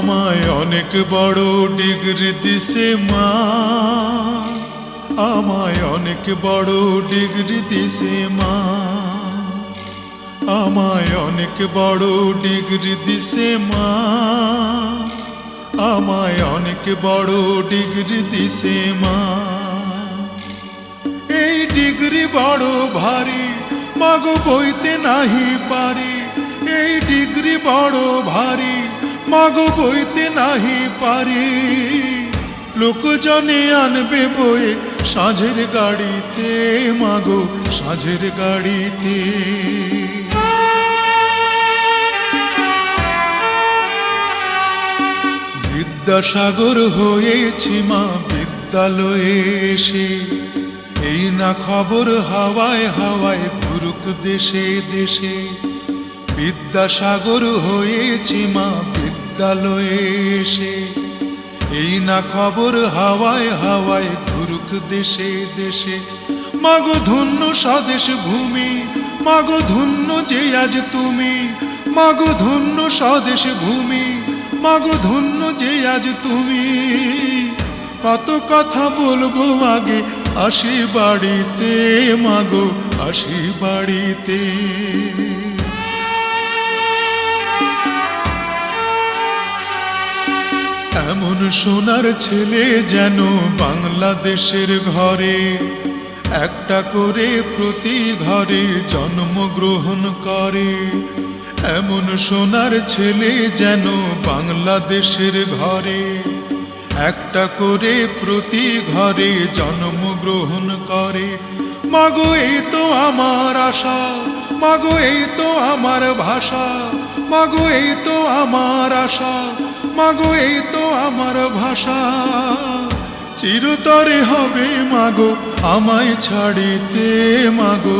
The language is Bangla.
আমায় অনেক বড় ডিগ্রি দিছে মা, আমায় অনেক বড় ডিগ্রি দিছে মা, আমায় অনেক বড় ডিগ্রি দিছে মা, আমায় অনেক বড় ডিগ্রি দিছে মা। এই ডিগ্রি বড় ভারী মাগো বইতে নাহি পারি, এই ডিগ্রি বড় ভারী মাগো বইতে নাহি পারি। লোকজনে আনবে বয়ে সাঁঝের গাড়িতে মাগো সাঁঝের গাড়িতে। বিদ্যাসাগর হয়েছি মা বিদ্যালয়ে এসে, এই না খবর হাওয়ায় হাওয়ায় ঘুরুক দেশে দেশে। বিদ্যাসাগর হয়েছি মা বিদ্যালয়ে এসে, এই না খবর হাওয়ায় হাওয়ায় ঘুরুক দেশে দেশে। মাগো ধন্য স্বদেশ ভূমি, মাগো ধন্য যে আজ তুমি, মাগো ধন্য স্বদেশ ভূমি, মাগো ধন্য যে আজ তুমি। কত কথা বলবো আগে আসি বাড়িতে মাগো আসি বাড়িতে। এমন সোনার ছেলে যেন বাংলাদেশের ঘরে, একটা করে প্রতি ঘরে জন্মগ্রহণ করে। এমন সোনার ছেলে যেন বাংলাদেশের ঘরে, একটা করে প্রতি ঘরে জন্মগ্রহণ করে। মাগো এই তো আমার আশা, মাগো এই তো আমার ভাষা, মাগো এই তো আমার আশা, মাগো এই তো আমার ভাষা। চিরতরে হবে মাগো আমায় ছাড়িতে, মাগো